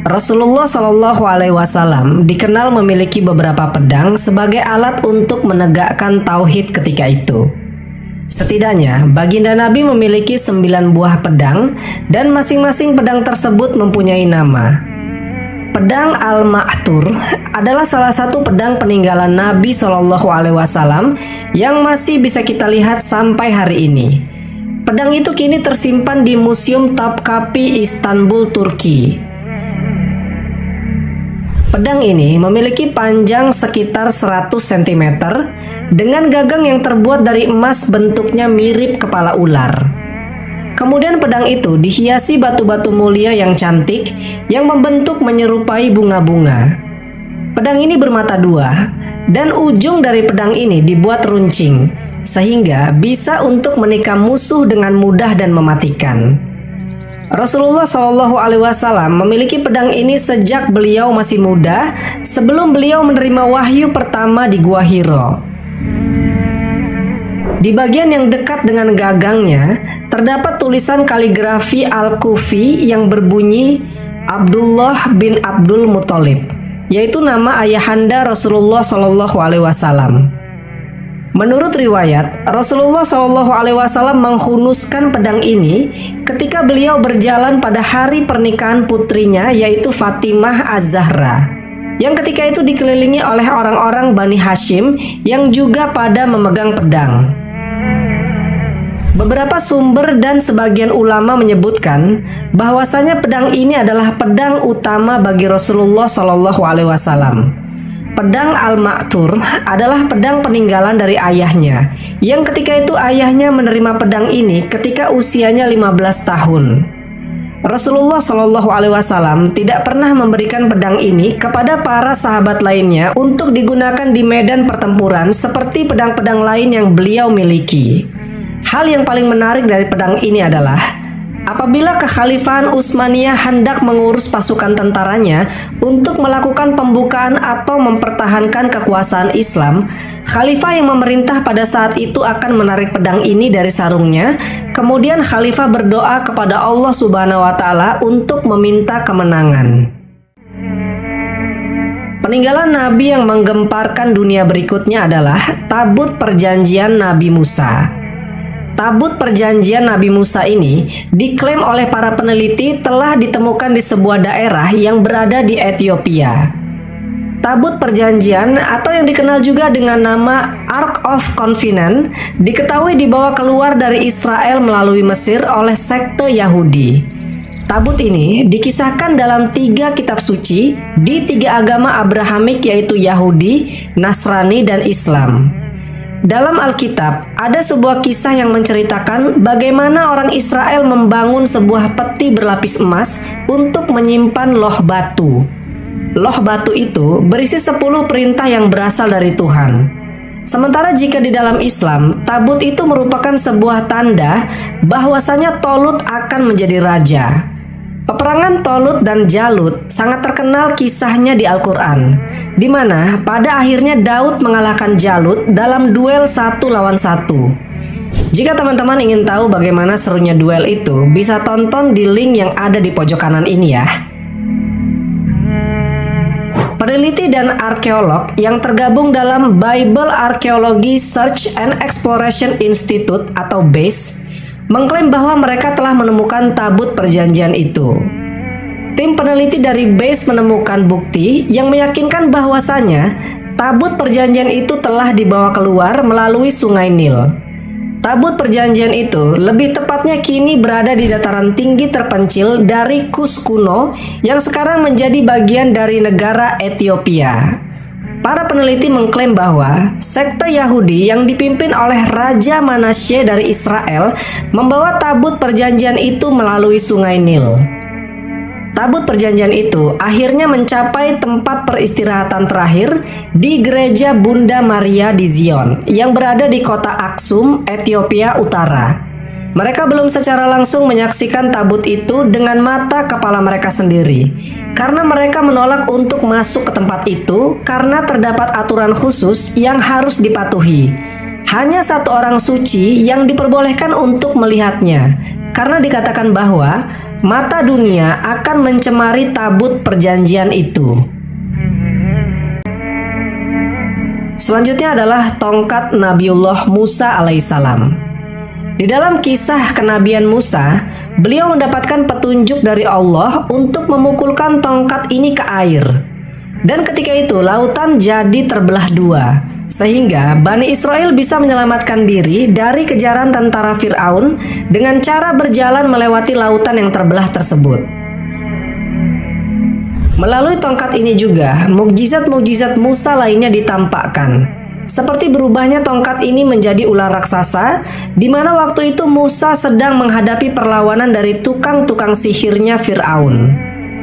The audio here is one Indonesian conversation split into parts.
Rasulullah Shallallahu Alaihi Wasallam dikenal memiliki beberapa pedang sebagai alat untuk menegakkan tauhid ketika itu. Setidaknya, baginda Nabi memiliki 9 buah pedang dan masing-masing pedang tersebut mempunyai nama. Pedang Al-Ma'thur adalah salah satu pedang peninggalan Nabi Shallallahu Alaihi Wasallam yang masih bisa kita lihat sampai hari ini. Pedang itu kini tersimpan di Museum Topkapi Istanbul, Turki. Pedang ini memiliki panjang sekitar 100 cm dengan gagang yang terbuat dari emas bentuknya mirip kepala ular. Kemudian pedang itu dihiasi batu-batu mulia yang cantik yang membentuk menyerupai bunga-bunga. Pedang ini bermata 2 dan ujung dari pedang ini dibuat runcing sehingga bisa untuk menikam musuh dengan mudah dan mematikan. Rasulullah Shallallahu Alaihi Wasallam memiliki pedang ini sejak beliau masih muda, sebelum beliau menerima wahyu pertama di Gua Hiro. Di bagian yang dekat dengan gagangnya terdapat tulisan kaligrafi Al-Kufi yang berbunyi Abdullah bin Abdul Muthalib, yaitu nama ayahanda Rasulullah Shallallahu Alaihi Wasallam. Menurut riwayat, Rasulullah Shallallahu Alaihi Wasallam menghunuskan pedang ini ketika beliau berjalan pada hari pernikahan putrinya, yaitu Fatimah Az-Zahra, yang ketika itu dikelilingi oleh orang-orang Bani Hashim yang juga pada memegang pedang. Beberapa sumber dan sebagian ulama menyebutkan bahwasanya pedang ini adalah pedang utama bagi Rasulullah Shallallahu Alaihi Wasallam. Pedang Al-Ma'thur adalah pedang peninggalan dari ayahnya, yang ketika itu ayahnya menerima pedang ini ketika usianya 15 tahun. Rasulullah Shallallahu Alaihi Wasallam tidak pernah memberikan pedang ini kepada para sahabat lainnya untuk digunakan di medan pertempuran seperti pedang-pedang lain yang beliau miliki. Hal yang paling menarik dari pedang ini adalah apabila kekhalifahan Utsmaniyah hendak mengurus pasukan tentaranya untuk melakukan pembukaan atau mempertahankan kekuasaan Islam, khalifah yang memerintah pada saat itu akan menarik pedang ini dari sarungnya. Kemudian khalifah berdoa kepada Allah Subhanahu wa Ta'ala untuk meminta kemenangan. Peninggalan Nabi yang menggemparkan dunia berikutnya adalah Tabut Perjanjian Nabi Musa. Tabut Perjanjian Nabi Musa ini diklaim oleh para peneliti telah ditemukan di sebuah daerah yang berada di Ethiopia. Tabut Perjanjian atau yang dikenal juga dengan nama Ark of Covenant diketahui dibawa keluar dari Israel melalui Mesir oleh sekte Yahudi. Tabut ini dikisahkan dalam 3 kitab suci di 3 agama Abrahamik, yaitu Yahudi, Nasrani, dan Islam. Dalam Alkitab, ada sebuah kisah yang menceritakan bagaimana orang Israel membangun sebuah peti berlapis emas untuk menyimpan loh batu. Loh batu itu berisi 10 perintah yang berasal dari Tuhan. Sementara jika di dalam Islam, tabut itu merupakan sebuah tanda bahwasanya Tolut akan menjadi raja. Peperangan Tolut dan Jalut sangat terkenal kisahnya di Al-Quran, di mana pada akhirnya Daud mengalahkan Jalut dalam duel 1 lawan 1. Jika teman-teman ingin tahu bagaimana serunya duel itu, bisa tonton di link yang ada di pojok kanan ini ya. Peneliti dan arkeolog yang tergabung dalam Bible Archaeology Search and Exploration Institute atau BASE mengklaim bahwa mereka telah menemukan tabut perjanjian itu. Tim peneliti dari BASE menemukan bukti yang meyakinkan bahwasanya tabut perjanjian itu telah dibawa keluar melalui Sungai Nil. Tabut perjanjian itu lebih tepatnya kini berada di dataran tinggi terpencil dari Kus kuno yang sekarang menjadi bagian dari negara Ethiopia. Para peneliti mengklaim bahwa sekte Yahudi yang dipimpin oleh Raja Manasye dari Israel membawa tabut perjanjian itu melalui Sungai Nil. Tabut perjanjian itu akhirnya mencapai tempat peristirahatan terakhir di Gereja Bunda Maria di Zion yang berada di kota Aksum, Ethiopia Utara. Mereka belum secara langsung menyaksikan tabut itu dengan mata kepala mereka sendiri, karena mereka menolak untuk masuk ke tempat itu karena terdapat aturan khusus yang harus dipatuhi. Hanya 1 orang suci yang diperbolehkan untuk melihatnya, karena dikatakan bahwa mata dunia akan mencemari tabut perjanjian itu. Selanjutnya adalah tongkat Nabiullah Musa alaihissalam. Di dalam kisah kenabian Musa, beliau mendapatkan petunjuk dari Allah untuk memukulkan tongkat ini ke air. Dan ketika itu lautan jadi terbelah dua, sehingga Bani Israel bisa menyelamatkan diri dari kejaran tentara Fir'aun dengan cara berjalan melewati lautan yang terbelah tersebut. Melalui tongkat ini juga, mukjizat-mukjizat Musa lainnya ditampakkan. Seperti berubahnya tongkat ini menjadi ular raksasa, di mana waktu itu Musa sedang menghadapi perlawanan dari tukang-tukang sihirnya Fir'aun.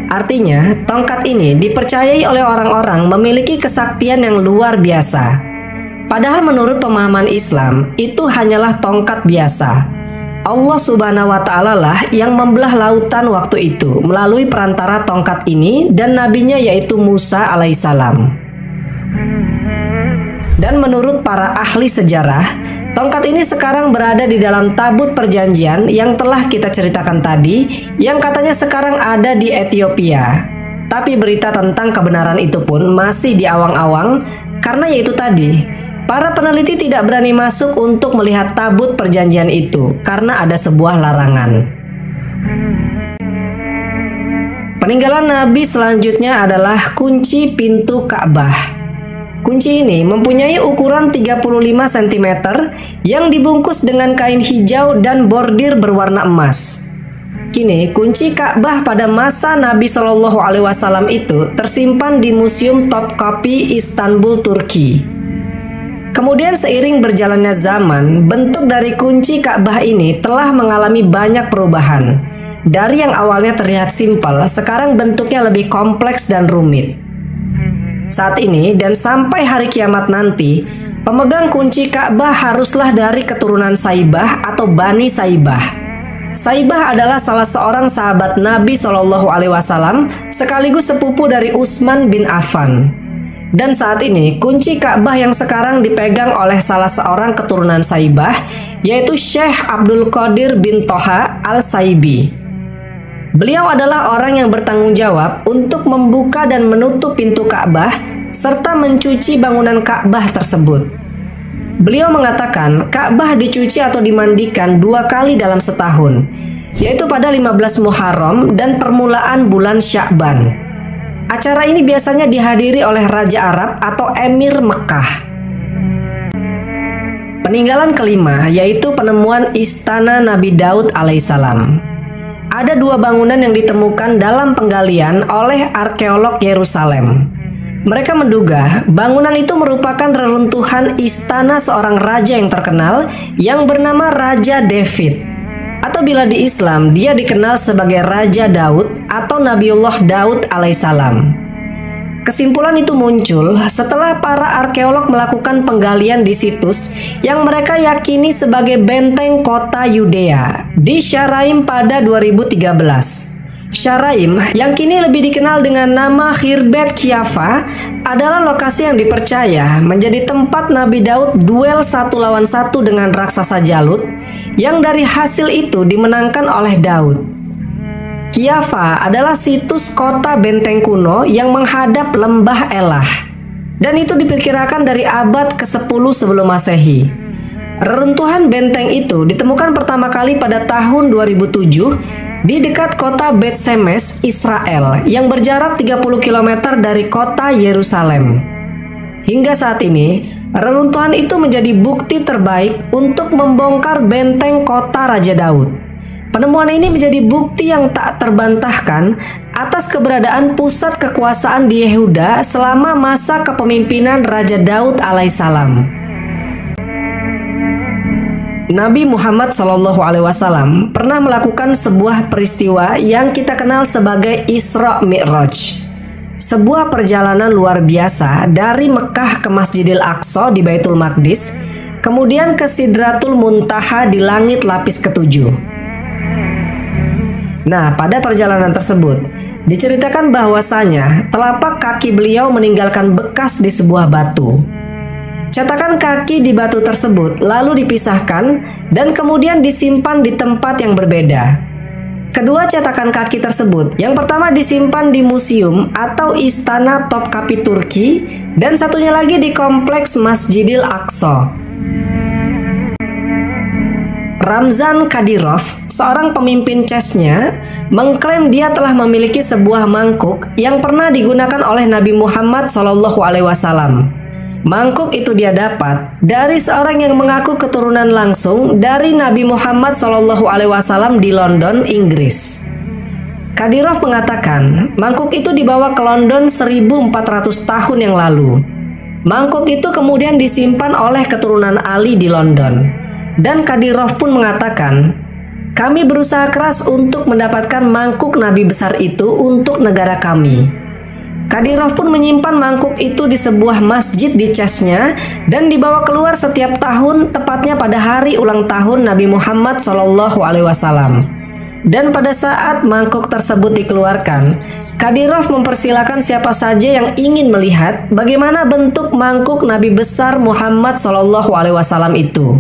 Artinya, tongkat ini dipercayai oleh orang-orang memiliki kesaktian yang luar biasa. Padahal menurut pemahaman Islam, itu hanyalah tongkat biasa. Allah Subhanahu wa Ta'ala lah yang membelah lautan waktu itu melalui perantara tongkat ini dan nabinya yaitu Musa alaihissalam. Dan menurut para ahli sejarah, tongkat ini sekarang berada di dalam tabut perjanjian yang telah kita ceritakan tadi, yang katanya sekarang ada di Ethiopia. Tapi berita tentang kebenaran itu pun masih diawang-awang, karena yaitu tadi, para peneliti tidak berani masuk untuk melihat tabut perjanjian itu karena ada sebuah larangan. Peninggalan Nabi selanjutnya adalah kunci pintu Ka'bah. Kunci ini mempunyai ukuran 35 cm yang dibungkus dengan kain hijau dan bordir berwarna emas. Kini, kunci Ka'bah pada masa Nabi Shallallahu Alaihi Wasallam itu tersimpan di Museum Topkapi Istanbul, Turki. Kemudian seiring berjalannya zaman, bentuk dari kunci Ka'bah ini telah mengalami banyak perubahan. Dari yang awalnya terlihat simpel, sekarang bentuknya lebih kompleks dan rumit. Saat ini dan sampai hari kiamat nanti, pemegang kunci Ka'bah haruslah dari keturunan Saibah atau Bani Saibah. Saibah adalah salah seorang sahabat Nabi Shallallahu Alaihi Wasallam sekaligus sepupu dari Utsman bin Affan. Dan saat ini kunci Ka'bah yang sekarang dipegang oleh salah seorang keturunan Saibah, yaitu Syekh Abdul Qadir bin Toha al-Saibi. Beliau adalah orang yang bertanggung jawab untuk membuka dan menutup pintu Ka'bah serta mencuci bangunan Ka'bah tersebut. Beliau mengatakan Ka'bah dicuci atau dimandikan 2 kali dalam setahun, yaitu pada 15 Muharram dan permulaan bulan Sya'ban. Acara ini biasanya dihadiri oleh Raja Arab atau Emir Mekah. Peninggalan kelima yaitu penemuan Istana Nabi Daud alaihissalam. Ada 2 bangunan yang ditemukan dalam penggalian oleh arkeolog Yerusalem. Mereka menduga bangunan itu merupakan reruntuhan istana seorang raja yang terkenal yang bernama Raja David. Atau bila di Islam dia dikenal sebagai Raja Daud atau Nabiullah Daud alaihissalam. Kesimpulan itu muncul setelah para arkeolog melakukan penggalian di situs yang mereka yakini sebagai benteng kota Yudea di Syaraim pada 2013. Syaraim yang kini lebih dikenal dengan nama Khirbet Kiafa adalah lokasi yang dipercaya menjadi tempat Nabi Daud duel 1 lawan 1 dengan raksasa Jalut yang dari hasil itu dimenangkan oleh Daud. Kiafa adalah situs kota benteng kuno yang menghadap lembah Elah, dan itu diperkirakan dari abad ke-10 sebelum Masehi. Reruntuhan benteng itu ditemukan pertama kali pada tahun 2007 di dekat kota Bet Shemesh, Israel, yang berjarak 30 km dari kota Yerusalem. Hingga saat ini, reruntuhan itu menjadi bukti terbaik untuk membongkar benteng kota Raja Daud. Penemuan ini menjadi bukti yang tak terbantahkan atas keberadaan pusat kekuasaan di Yehuda selama masa kepemimpinan Raja Daud alaihissalam. Nabi Muhammad SAW pernah melakukan sebuah peristiwa yang kita kenal sebagai Isra Mi'raj. Sebuah perjalanan luar biasa dari Mekah ke Masjidil Aqsa di Baitul Maqdis, kemudian ke Sidratul Muntaha di langit lapis ke-7. Nah, pada perjalanan tersebut diceritakan bahwasanya telapak kaki beliau meninggalkan bekas di sebuah batu. Cetakan kaki di batu tersebut lalu dipisahkan dan kemudian disimpan di tempat yang berbeda. Kedua cetakan kaki tersebut, yang pertama disimpan di museum atau istana Topkapi Turki dan satunya lagi di kompleks Masjidil Aqsa. Ramzan Kadyrov, seorang pemimpin Chechnya, mengklaim dia telah memiliki sebuah mangkuk yang pernah digunakan oleh Nabi Muhammad SAW. Mangkuk itu dia dapat dari seorang yang mengaku keturunan langsung dari Nabi Muhammad SAW di London, Inggris. Kadyrov mengatakan mangkuk itu dibawa ke London 1400 tahun yang lalu. Mangkuk itu kemudian disimpan oleh keturunan Ali di London. Dan Kadyrov pun mengatakan, kami berusaha keras untuk mendapatkan mangkuk Nabi besar itu untuk negara kami. Kadyrov pun menyimpan mangkuk itu di sebuah masjid di Chechnya dan dibawa keluar setiap tahun, tepatnya pada hari ulang tahun Nabi Muhammad SAW. Dan pada saat mangkuk tersebut dikeluarkan, Kadyrov mempersilahkan siapa saja yang ingin melihat bagaimana bentuk mangkuk Nabi besar Muhammad SAW itu.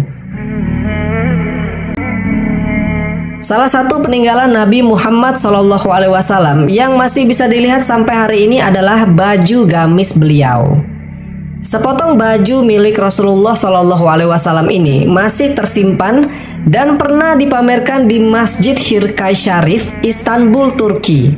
Salah satu peninggalan Nabi Muhammad SAW yang masih bisa dilihat sampai hari ini adalah baju gamis beliau. Sepotong baju milik Rasulullah SAW ini masih tersimpan dan pernah dipamerkan di Masjid Hirkay Sharif, Istanbul, Turki.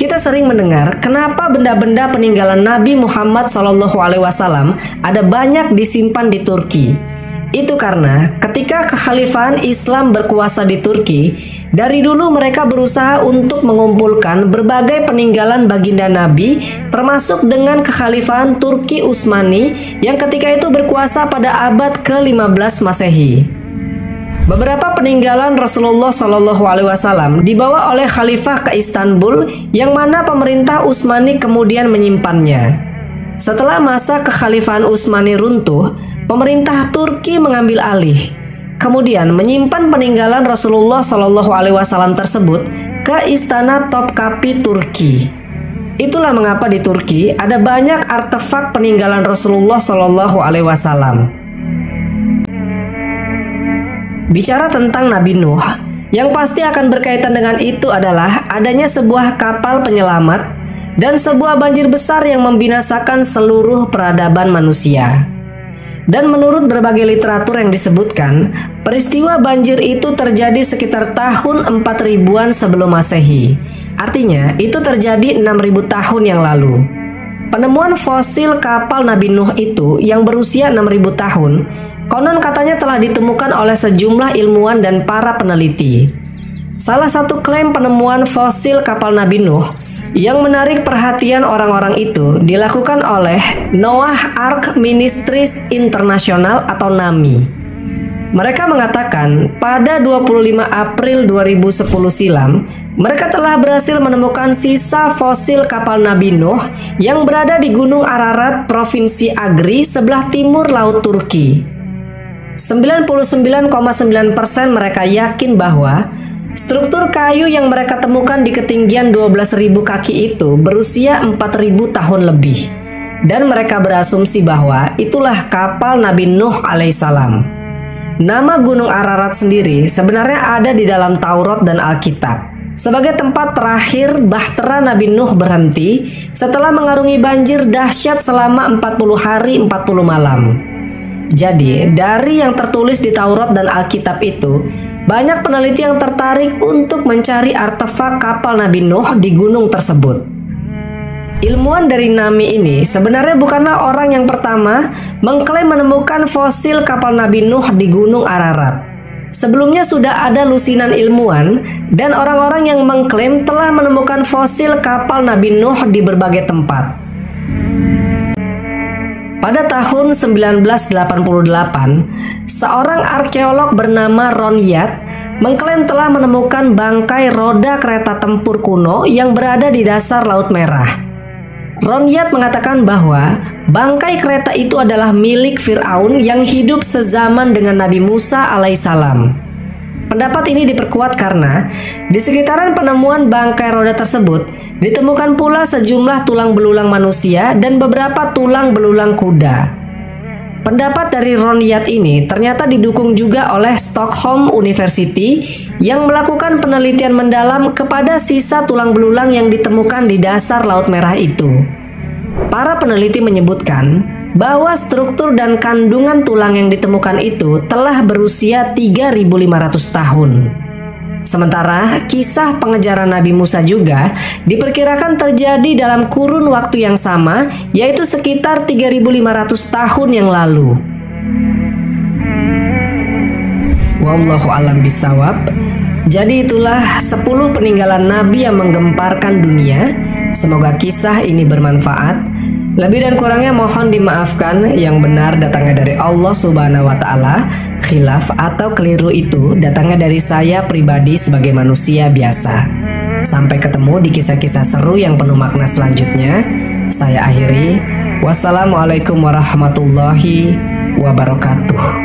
Kita sering mendengar kenapa benda-benda peninggalan Nabi Muhammad SAW ada banyak disimpan di Turki. Itu karena ketika kekhalifahan Islam berkuasa di Turki, dari dulu mereka berusaha untuk mengumpulkan berbagai peninggalan baginda Nabi, termasuk dengan kekhalifahan Turki Utsmani yang ketika itu berkuasa pada abad ke-15 Masehi. Beberapa peninggalan Rasulullah SAW dibawa oleh khalifah ke Istanbul, yang mana pemerintah Utsmani kemudian menyimpannya. Setelah masa kekhalifahan Utsmani runtuh, pemerintah Turki mengambil alih, kemudian menyimpan peninggalan Rasulullah SAW tersebut ke istana Topkapi Turki. Itulah mengapa di Turki ada banyak artefak peninggalan Rasulullah SAW. Bicara tentang Nabi Nuh, yang pasti akan berkaitan dengan itu adalah adanya sebuah kapal penyelamat dan sebuah banjir besar yang membinasakan seluruh peradaban manusia. Dan menurut berbagai literatur yang disebutkan, peristiwa banjir itu terjadi sekitar tahun 4000-an sebelum Masehi. Artinya, itu terjadi 6000 tahun yang lalu. Penemuan fosil kapal Nabi Nuh itu yang berusia 6000 tahun, konon katanya telah ditemukan oleh sejumlah ilmuwan dan para peneliti. Salah satu klaim penemuan fosil kapal Nabi Nuh yang menarik perhatian orang-orang itu dilakukan oleh Noah Ark Ministries International atau NAMI. Mereka mengatakan pada 25 April 2010 silam, mereka telah berhasil menemukan sisa fosil kapal Nabi Nuh yang berada di Gunung Ararat, Provinsi Agri, sebelah timur Laut Turki. 99,9% mereka yakin bahwa struktur kayu yang mereka temukan di ketinggian 12.000 kaki itu berusia 4.000 tahun lebih. Dan mereka berasumsi bahwa itulah kapal Nabi Nuh alaihissalam. Nama Gunung Ararat sendiri sebenarnya ada di dalam Taurat dan Alkitab sebagai tempat terakhir bahtera Nabi Nuh berhenti setelah mengarungi banjir dahsyat selama 40 hari 40 malam. Jadi, dari yang tertulis di Taurat dan Alkitab itu, banyak peneliti yang tertarik untuk mencari artefak kapal Nabi Nuh di gunung tersebut. Ilmuwan dari NAMI ini sebenarnya bukanlah orang yang pertama mengklaim menemukan fosil kapal Nabi Nuh di Gunung Ararat. Sebelumnya sudah ada lusinan ilmuwan dan orang-orang yang mengklaim telah menemukan fosil kapal Nabi Nuh di berbagai tempat. Pada tahun 1988, seorang arkeolog bernama Ron Yat mengklaim telah menemukan bangkai roda kereta tempur kuno yang berada di dasar Laut Merah. Ron Yat mengatakan bahwa bangkai kereta itu adalah milik Fir'aun yang hidup sezaman dengan Nabi Musa alaihissalam. Pendapat ini diperkuat karena di sekitaran penemuan bangkai roda tersebut ditemukan pula sejumlah tulang belulang manusia dan beberapa tulang belulang kuda. Pendapat dari Ron Yat ini ternyata didukung juga oleh Stockholm University yang melakukan penelitian mendalam kepada sisa tulang belulang yang ditemukan di dasar Laut Merah itu. Para peneliti menyebutkan bahwa struktur dan kandungan tulang yang ditemukan itu telah berusia 3.500 tahun. Sementara kisah pengejaran Nabi Musa juga diperkirakan terjadi dalam kurun waktu yang sama, yaitu sekitar 3.500 tahun yang lalu. Wallahu a'lam bishawab. Jadi itulah 10 peninggalan Nabi yang menggemparkan dunia. Semoga kisah ini bermanfaat. Lebih dan kurangnya mohon dimaafkan. Yang benar datangnya dari Allah Subhanahu wa Ta'ala. Khilaf atau keliru itu datangnya dari saya pribadi sebagai manusia biasa. Sampai ketemu di kisah-kisah seru yang penuh makna selanjutnya. Saya akhiri. Wassalamualaikum warahmatullahi wabarakatuh.